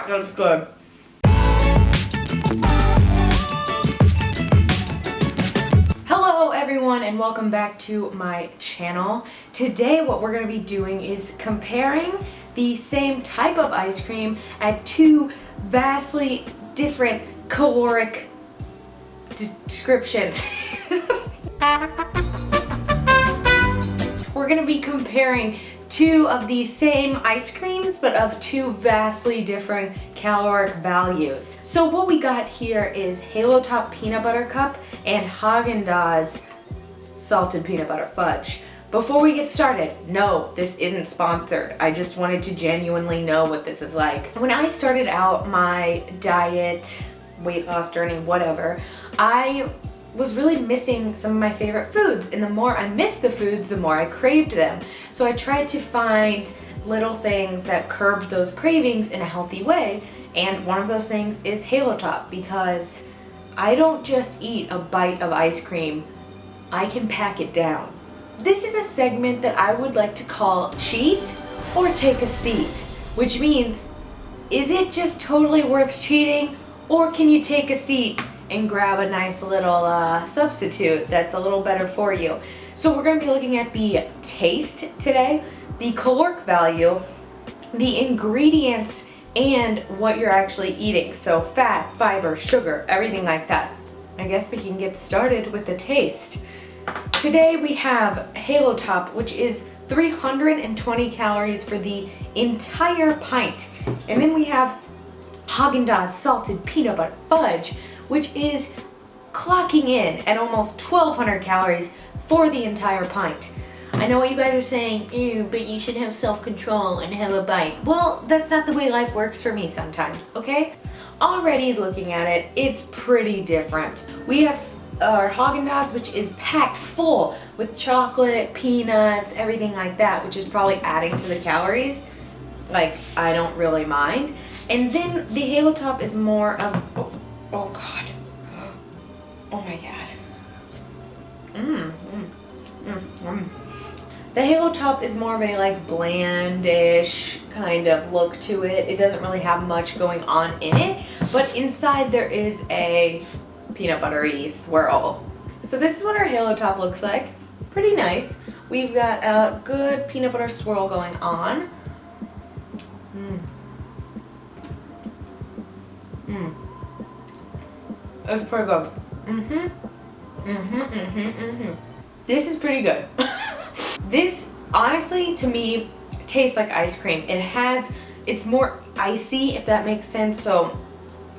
That's good. Hello everyone and welcome back to my channel. Today what we're going to be doing is comparing the same type of ice cream at two vastly different caloric descriptions. We're going to be comparing two of the same ice creams but of two vastly different caloric values. So what we got here is Halo Top Peanut Butter Cup and Haagen-Dazs Salted Peanut Butter Fudge. Before we get started, no, this isn't sponsored. I just wanted to genuinely know what this is like. When I started out my diet, weight loss journey, whatever, I was really missing some of my favorite foods, and the more I missed the foods, the more I craved them. So I tried to find little things that curbed those cravings in a healthy way, and one of those things is Halo Top, because I don't just eat a bite of ice cream, I can pack it down. This is a segment that I would like to call Cheat or Take a Seat, which means, is it just totally worth cheating, or can you take a seat and grab a nice little substitute that's a little better for you? So we're going to be looking at the taste today, the caloric value, the ingredients, and what you're actually eating. So fat, fiber, sugar, everything like that. I guess we can get started with the taste. Today we have Halo Top, which is 320 calories for the entire pint. And then we have Haagen-Dazs Salted Peanut Butter Fudge, which is clocking in at almost 1,200 calories for the entire pint. I know what you guys are saying, ew, but you should have self-control and have a bite. Well, that's not the way life works for me sometimes, okay? Already looking at it, it's pretty different. We have our Haagen-Dazs, which is packed full with chocolate, peanuts, everything like that, which is probably adding to the calories. Like, I don't really mind. And then the Halo Top is more of, oh god. Oh my god. The Halo Top is more of a like blandish kind of look to it. It doesn't really have much going on in it, but inside there is a peanut buttery swirl. So this is what our Halo Top looks like. Pretty nice. We've got a good peanut butter swirl going on. It's pretty good. This is pretty good. This, honestly, to me, tastes like ice cream. It's more icy, if that makes sense. So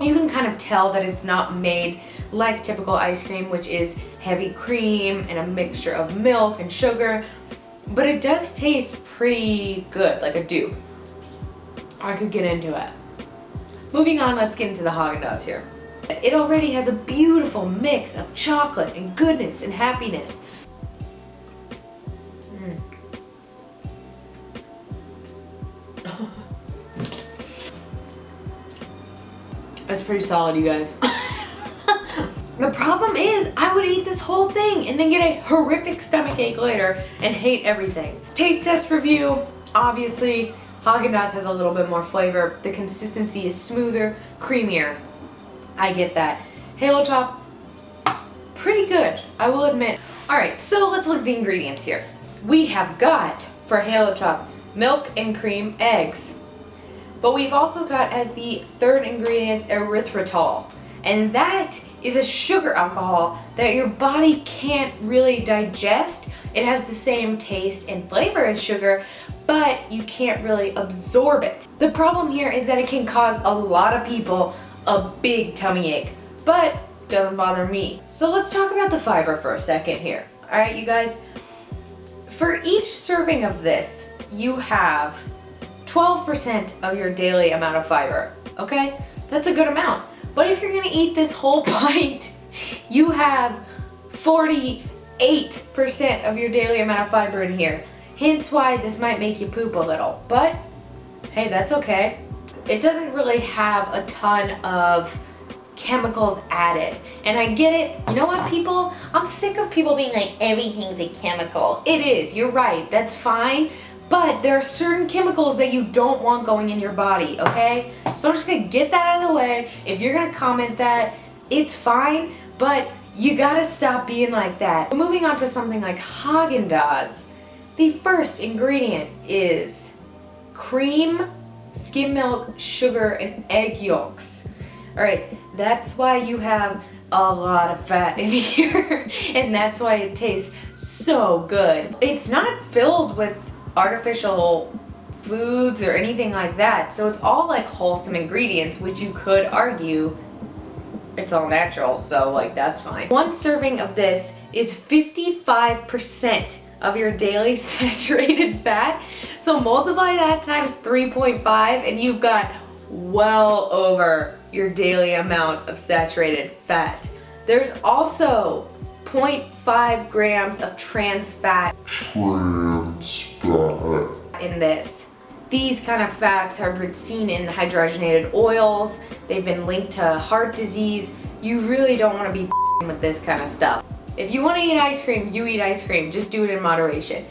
you can kind of tell that it's not made like typical ice cream, which is heavy cream and a mixture of milk and sugar. But it does taste pretty good, like a dupe. I could get into it. Moving on, let's get into the Haagen-Dazs here. It already has a beautiful mix of chocolate and goodness and happiness. That's pretty solid, you guys. The problem is, I would eat this whole thing and then get a horrific stomachache later and hate everything. Taste test review, obviously, Haagen-Dazs has a little bit more flavor. The consistency is smoother, creamier. I get that. Halo Top, pretty good, I will admit. Alright, so let's look at the ingredients here. We have got, for Halo Top, milk and cream eggs. But we've also got as the third ingredient erythritol. And that is a sugar alcohol that your body can't really digest. It has the same taste and flavor as sugar, but you can't really absorb it. The problem here is that it can cause a lot of people a big tummy ache, but doesn't bother me. So let's talk about the fiber for a second here. All right, you guys, for each serving of this, you have 12% of your daily amount of fiber, okay? That's a good amount. But if you're gonna eat this whole pint, you have 48% of your daily amount of fiber in here. Hence why this might make you poop a little, but hey, that's okay. It doesn't really have a ton of chemicals added. And I get it. You know what, people? I'm sick of people being like, everything's a chemical. It is, you're right, that's fine. but there are certain chemicals that you don't want going in your body, okay? So I'm just gonna get that out of the way. If you're gonna comment that, it's fine, but you gotta stop being like that. Moving on to something like Haagen-Dazs. The first ingredient is cream, skim milk, sugar, and egg yolks. All right, that's why you have a lot of fat in here, and that's why it tastes so good. It's not filled with artificial foods or anything like that, so it's all like wholesome ingredients, which you could argue it's all natural, so like that's fine. One serving of this is 55% of your daily saturated fat, so multiply that times 3.5 and you've got well over your daily amount of saturated fat. There's also 0.5 grams of trans fat in this. These kind of fats have been seen in hydrogenated oils. They've been linked to heart disease. You really don't want to be with this kind of stuff. If you want to eat ice cream, you eat ice cream. Just do it in moderation.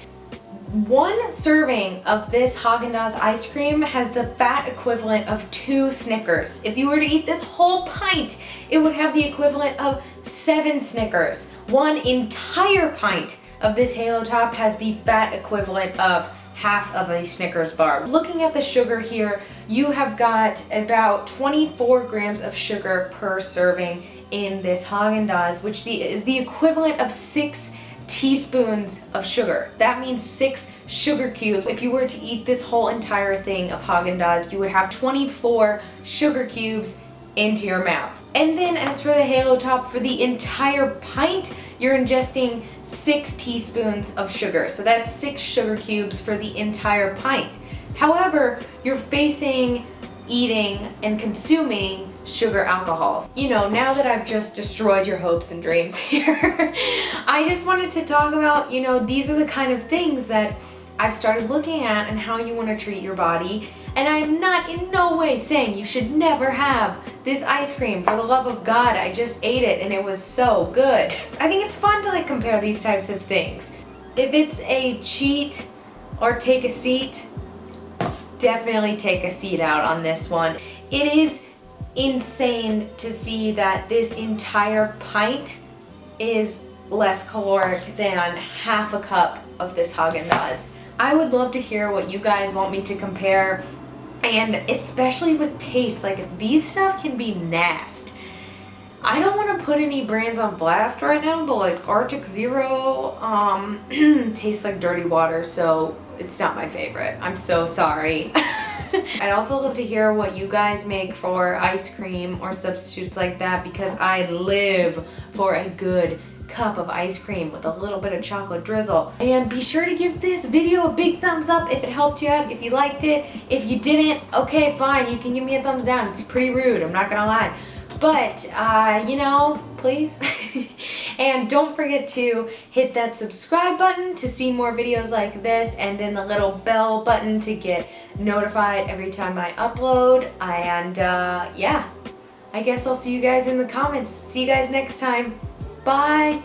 One serving of this Haagen-Dazs ice cream has the fat equivalent of 2 Snickers. If you were to eat this whole pint, it would have the equivalent of 7 Snickers. One entire pint of this Halo Top has the fat equivalent of half of a Snickers bar. Looking at the sugar here, you have got about 24 grams of sugar per serving in this Haagen-Dazs, which is the equivalent of 6 teaspoons of sugar. That means 6 sugar cubes. If you were to eat this whole entire thing of Haagen-Dazs, you would have 24 sugar cubes into your mouth. And then as for the Halo Top, for the entire pint, you're ingesting 6 teaspoons of sugar. So that's 6 sugar cubes for the entire pint. However, you're facing eating and consuming sugar alcohols. You know, now that I've just destroyed your hopes and dreams here, I just wanted to talk about, you know, these are the kind of things that I've started looking at and how you want to treat your body. And I'm not in no way saying you should never have this ice cream. For the love of God, I just ate it and it was so good. I think it's fun to like compare these types of things. If it's a cheat or take a seat, definitely take a seat out on this one. It is insane to see that this entire pint is less caloric than half a cup of this Haagen-Dazs. I would love to hear what you guys want me to compare, and especially with taste. Like, these stuff can be nasty. I don't want to put any brands on blast right now, but like Arctic Zero tastes like dirty water, so it's not my favorite. I'm so sorry. I'd also love to hear what you guys make for ice cream or substitutes like that, because I live for a good cup of ice cream with a little bit of chocolate drizzle. And be sure to give this video a big thumbs up if it helped you out, if you liked it. If you didn't, okay, fine, you can give me a thumbs down. It's pretty rude, I'm not gonna lie. But, you know, please. And don't forget to hit that subscribe button to see more videos like this, and then the little bell button to get notified every time I upload. And, yeah, I guess I'll see you guys in the comments. See you guys next time. Bye.